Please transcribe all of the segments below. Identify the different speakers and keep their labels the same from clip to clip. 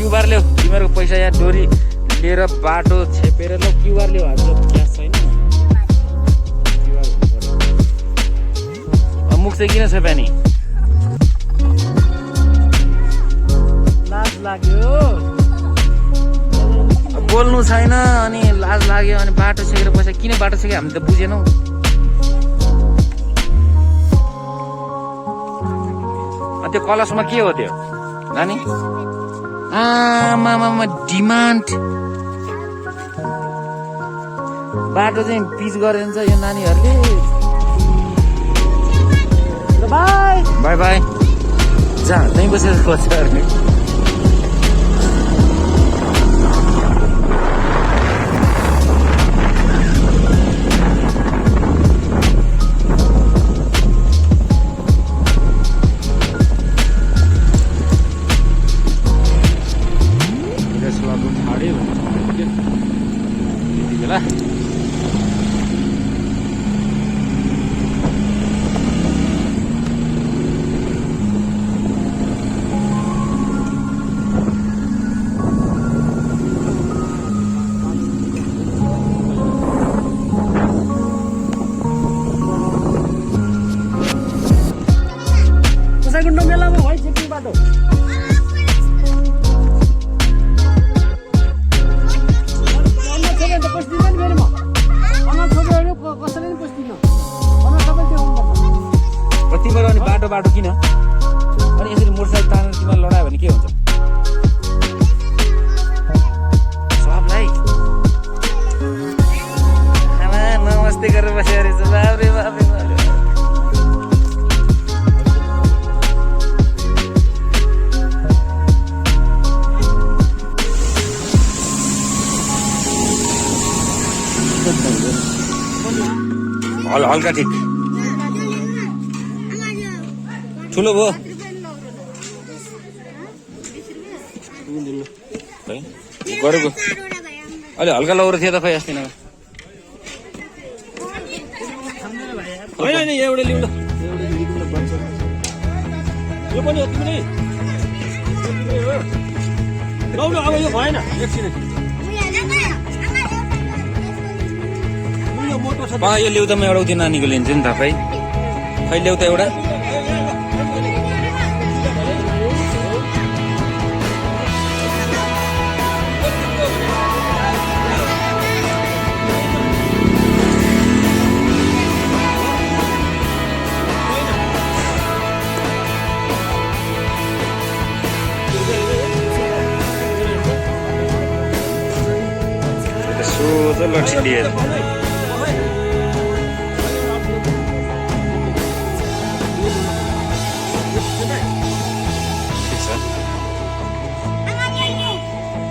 Speaker 1: QR ल्याऊ तिमीहरूको पैसा यहाँ डोरी लिएर बाटो छेपेर ल क्युआर ल्याऊ हाम्रो क्यास छैन मुख चाहिँ किन छ पानी लाज लाग्यो बोल्नु छैन अनि लाज लाग्यो अनि बाटो छेकेर पैसा किन बाटो छेक्यो हामी त बुझेनौ त्यो कलशमा के हो त्यो नानी आमामा डिमान्ड बाटो चाहिँ पिच गरेर यो नानीहरूले बाई बाई बाई जा त्यहीँ बसेर खोज्छ अरे
Speaker 2: गुन्डो मेलामा है जिपिङ बाटो
Speaker 1: तिम्रो अनि बाटो बाटो किन अनि यसरी मोटरसाइकल तानेर तिमीलाई लडायो भने के हुन्छ सबलाई आमा नमस्ते गरेर बसेर रहेछ बाबरे बाबरे बाबरे हल्का ठिक ठुलो भयो गरेको अलि हल्का लौरो थियो त खै अस्ति न होइन एउटा लिउँ यो पनि अब यो भएन एकछिन यो ल्याउ त म एउटा त्यो नानीको लिन्छु नि त खै ल्याउ त एउटा सोझो लट्ठी लिएर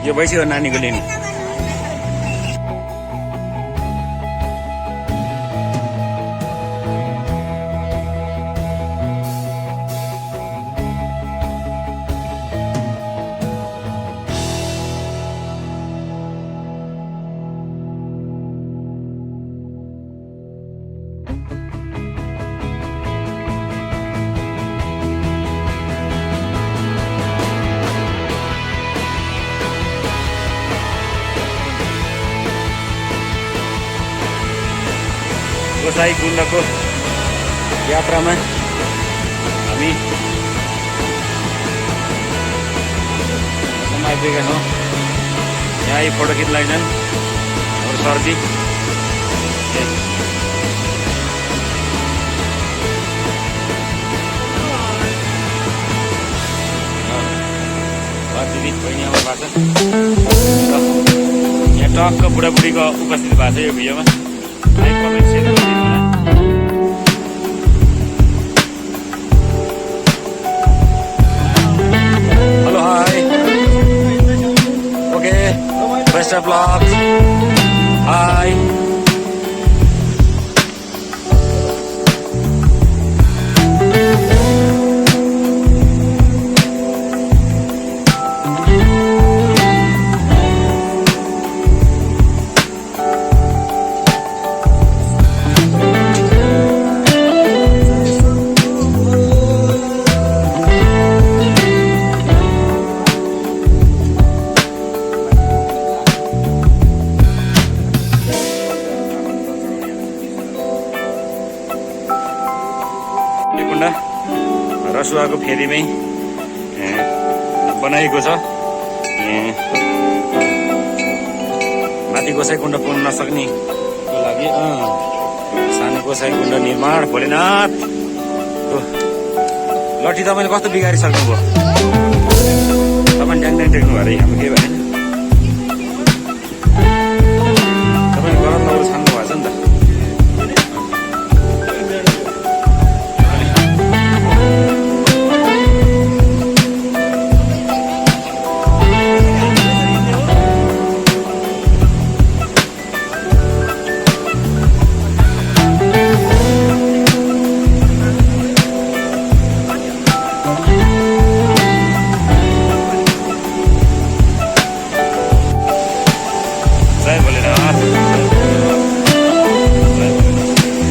Speaker 1: यो भइसक्यो नानीको लिने गोसाई गुण्डको यात्रामा हामी आइपुगेका छौँ। यहाँ यी फोटो खिच्न लागि हाम्रो सरजी दिदी बहिनी आमाबाट यहाँ टक्क बुढाबुढीको उपस्थिति भएको छ यो भिडियोमा। लाइक कमेन्ट सेयर गरिदिनु होला। Hello hi okay best of luck hi Gosaikunda रसुवाको फेदीमै बनाइएको छ। माथि गोसाइकुण्ड पुग्न नसक्नेको लागि सानो गोसाइकुण्ड निर्माण। भोलेनाथ लट्ठी तपाईँले कस्तो बिगारिसक्नुभयो? तपाईँ ड्याङ ड्याङ टेक्नु अरे हाम्रो केही भएन। तपाईँले गरम नगरी छान्नु भएछ नि त।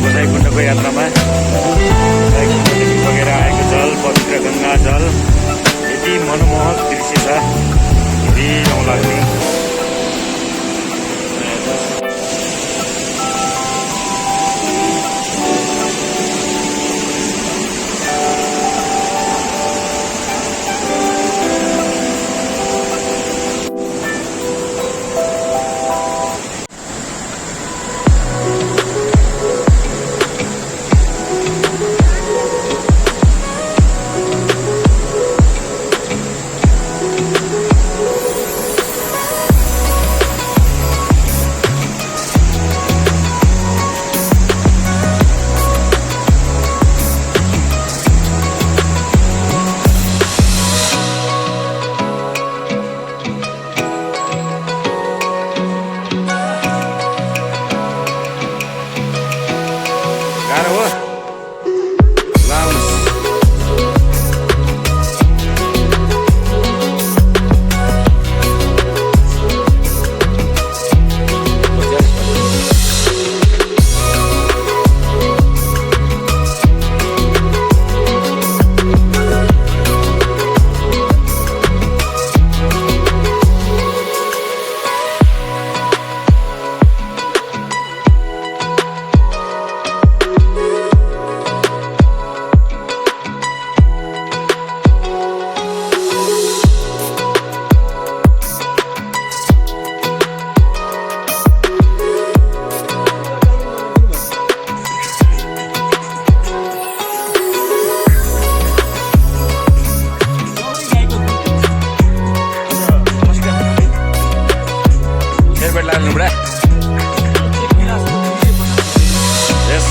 Speaker 1: गोसाइकुण्डको यात्रामा गोसाइकुण्डदेखि बगेर आएको जल, पवित्र गङ्गा जल, यति मनमोहक दृश्य छ, यति रौँ लाग्ने। गाह्रो हो लाउनुहोस्। Yes.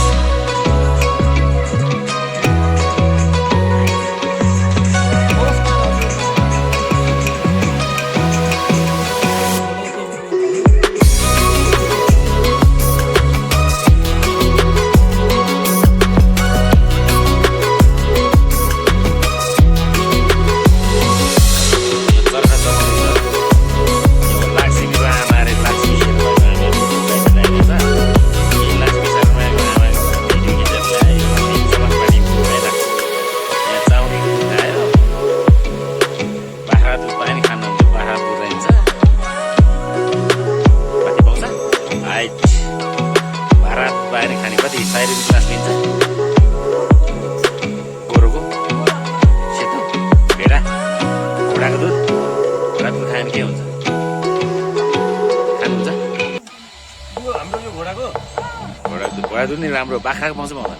Speaker 1: घोडा दुध नि राम्रो बाख्राको पाउँछ पाउँदैन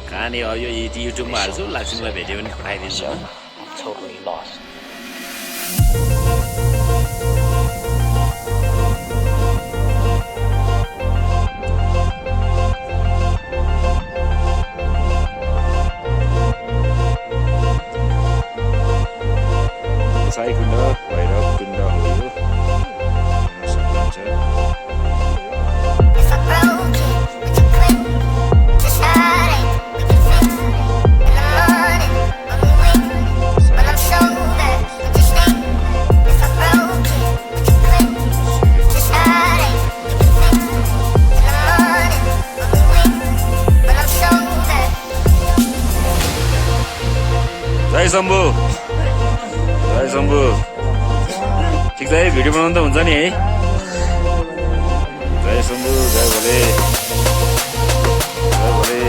Speaker 1: कहाँनिर अब यो युट्युबमा हाल्छु लक्ष्मीलाई भेट्यो भने पठाइदिन्छु गोसाइकुण्ड भैरवकुण्ड हो यो जय शम्भु जय शम्भु ठिक छ है भिडियो बनाउनु त हुन्छ नि है जय शम्भु जय भोले जय भोले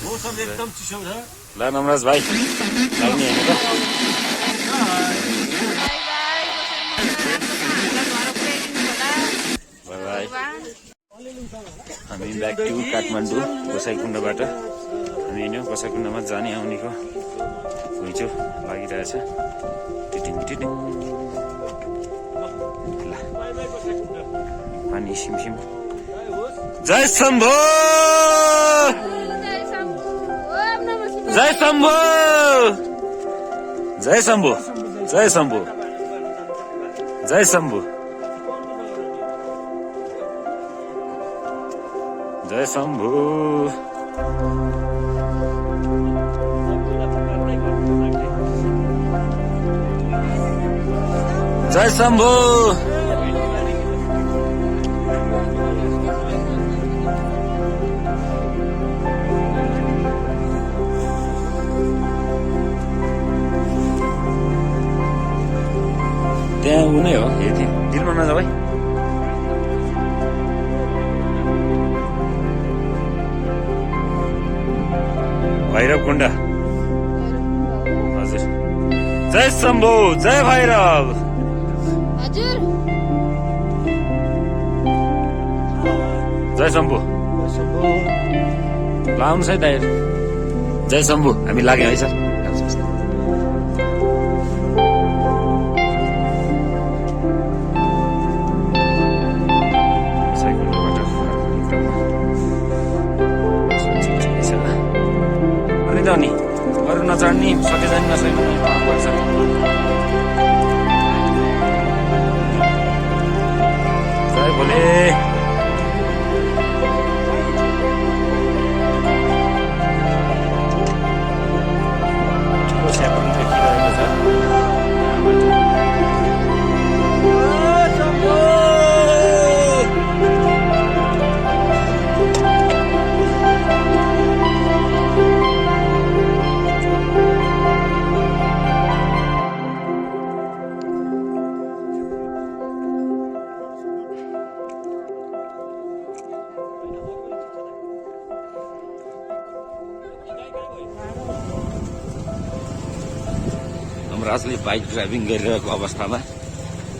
Speaker 2: मौसम एकदम चिसो छ।
Speaker 1: ल नमराज भाइ लाग्ने होइन त बाई हामी ब्याक टु काठमाडौँ गोसाइकुण्डबाट हामी हिँड्यौँ। गोसाइकुण्डमा जाने आउनेको घुइँचो लागिरहेछ। टिटिङ टिटिङ ल पानी सिमसिम। जय शम्भो जय शम्भो जय शम्भो जय शम्भो जय शम्भो जय शम्भो जय शम्भो त्यहाँ ऊ नै हो यति दिनमा नजा भाइ। भैरव कुण्ड हजुर। जय शम्भो जय भैरव
Speaker 3: हजुर।
Speaker 1: जय शम्भो ल आउनुहोस् है दाइहरू। जय शम्भो हामी लाग्यौँ है सर। नि अरू नचढ्ने सकेजा नि नसकेको पर्छ। जय भोले ठुलो स्याप पनि देखिरहेको छ। राजले बाइक ड्राइभिङ गरिरहेको अवस्थामा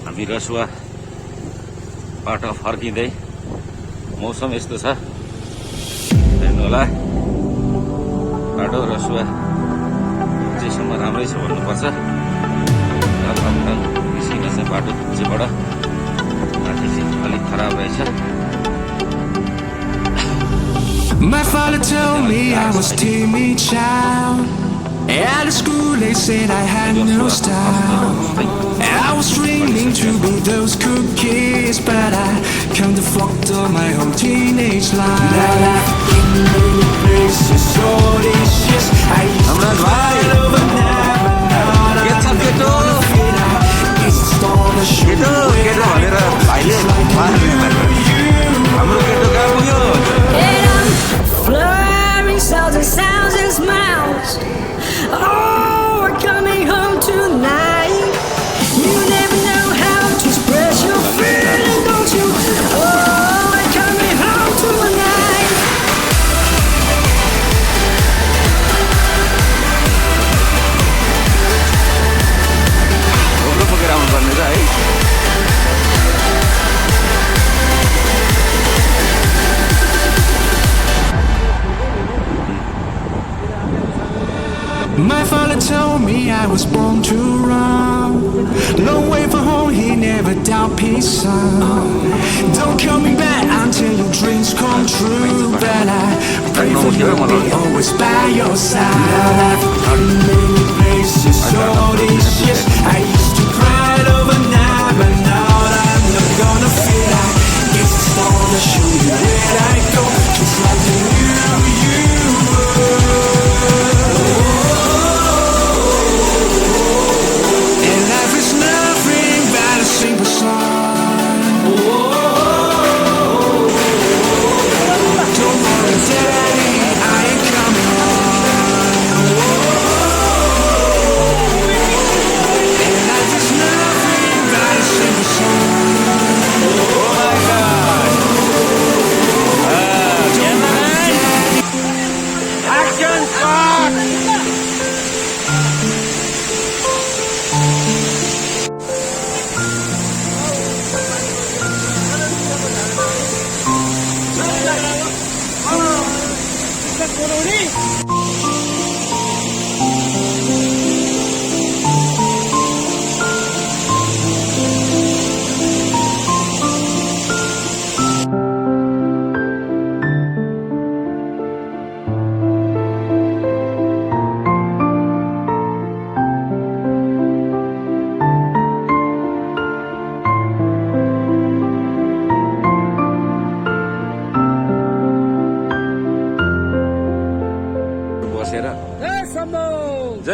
Speaker 1: हामी रसुवाबाट फर्किँदै मौसम यस्तो छ हेर्नु होला। बाटो रसुवा जेसम्म राम्रै छ भन्नुपर्छ। किसिम चाहिँ बाटो चेबाट माथि चाहिँ अलिक खराब रहेछ।
Speaker 4: My father told me I was timid child. At school they said I had no style. I was dreaming to be those cool kids, but I kinda fucked up my whole teenage life. Now I've been many places, so delicious. I used to fight over now, but now I'm gonna fit out. It's the storm that should be where I go. It's like
Speaker 1: हाम्रो केटो कहाँ पुग्यो?
Speaker 3: And I'm flurrying sounds and smiles. Oh, we're coming home tonight. You never know how to express your feeling, don't you? Oh, we're coming home tonight.
Speaker 1: घोप्रो पुगेर आउनुपर्ने छ है।
Speaker 4: My father told me I was born to run. Long way from home, he never doubt peace, son. Don't call me back until your dreams come true. But I pray for you to be always by your side. Now I've been many places, all these years. I used to cry over now, but now I'm not gonna feel like it's the storm that show you where I go. Just like you.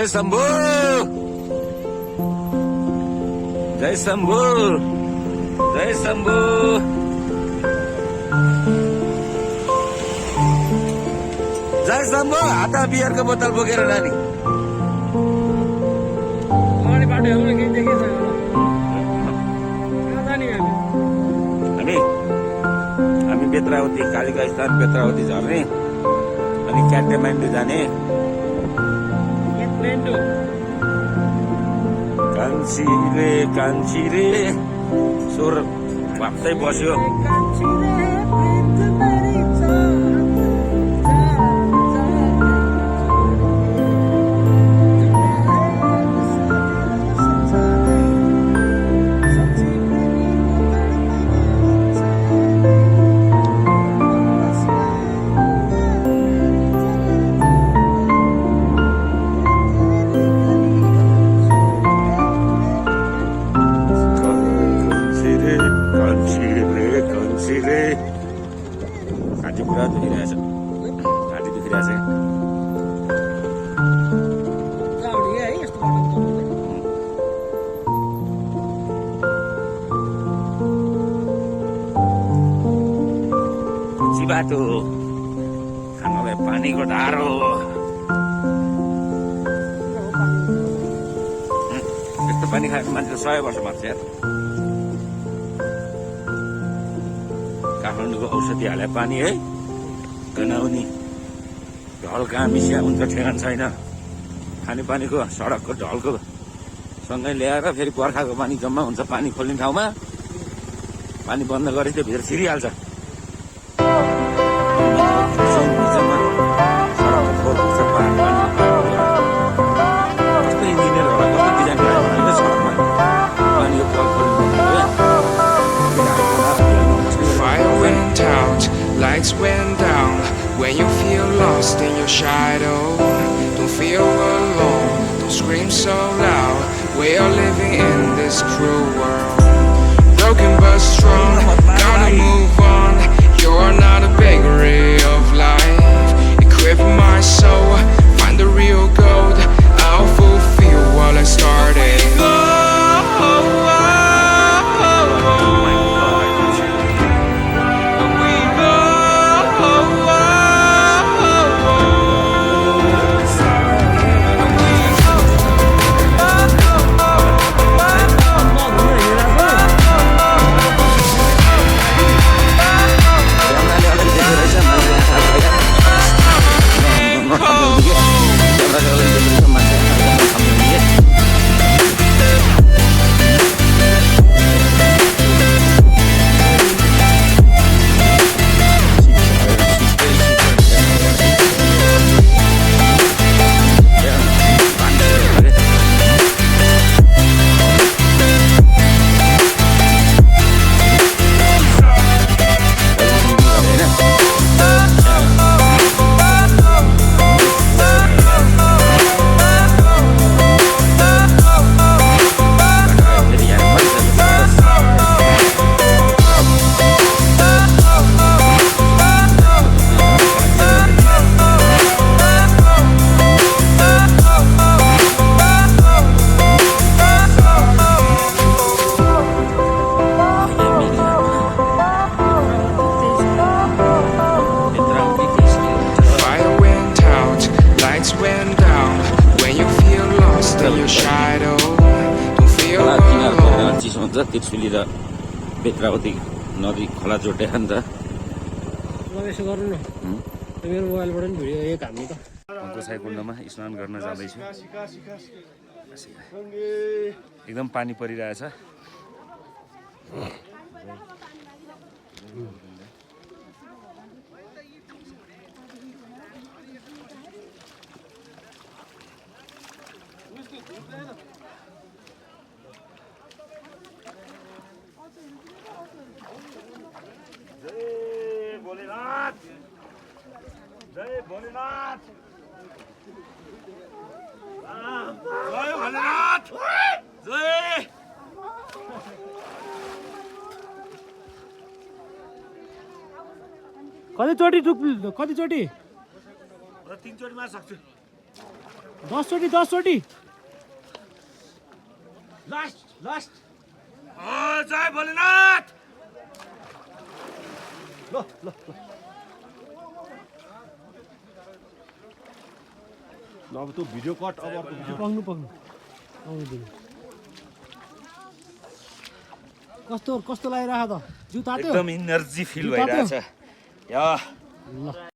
Speaker 5: जय शम्भु जय शम्भु जय शम्भु जय शम्भु हात बियरको बोतल बोकेर नानी
Speaker 2: अगाडि बाटो हेर्नु केही देखेको छैन होला कहाँ जाने हामी
Speaker 5: हामी बेत्रावती कालिका स्थान बेत्रावती झर्ने अनि क्याटमाडौँ जाने
Speaker 2: काठमाडौँ
Speaker 5: कान्छी रे स्वर भाप्दै बस्यो घाँटी पुरा दुखिरहेछ घाँटी दुखिरहेछ
Speaker 2: जाउने है यस्तो बाटो
Speaker 5: पछि बाटो खानालाई पानीको धारो यस्तो पानी खाएको मान्छे 100 वर्ष मान्छ यार काठमाडौँको औषधि हाले पानी है गनाउने ढल कहाँ मिसिया हुन्छ ठेगान छैन खानेपानीको सडकको ढलको सँगै ल्याएर फेरि बर्खाको पानी जम्मा हुन्छ पानी खोल्ने ठाउँमा पानी बन्द गरेपछि त्यो भित्र छिरिहाल्छ कस्तो इन्जिनियरहरूलाई कस्तो डिजाइन गरेको सडकमा पानीको कल खोल्नु
Speaker 4: Fire went out, lights went down. When you feel lost in your shadow, don't feel alone, don't scream so loud. We are living in this cruel world, broken but strong, gotta move on. You are not a bakery of life. Equip my soul, find the real gold. I'll fulfill what I started.
Speaker 5: Trishuli र बेत्रावती नदी खोला जोड्दै नि त
Speaker 2: यसो गर्नु न मेरो मोबाइलबाट पनि भिडियो एक हामी त
Speaker 1: गोसाइकुण्डमा स्नान गर्न जाँदैछु एकदम पानी परिरहेछ जय भोलेनाथ जय भोलेनाथ जय भोलेनाथ जय
Speaker 2: कतिचोटि 3 चोटिमा सक्छु 10 चोटि लास्ट
Speaker 5: जय भोलेनाथ
Speaker 6: अब त्यो भिडियो कट अब अर्को भिडियो
Speaker 2: पक्नु आउनु दिनु कस्तो लागिरहेको त जिउ तात्यो
Speaker 5: एकदम इनर्जी फिल भइरहेछ या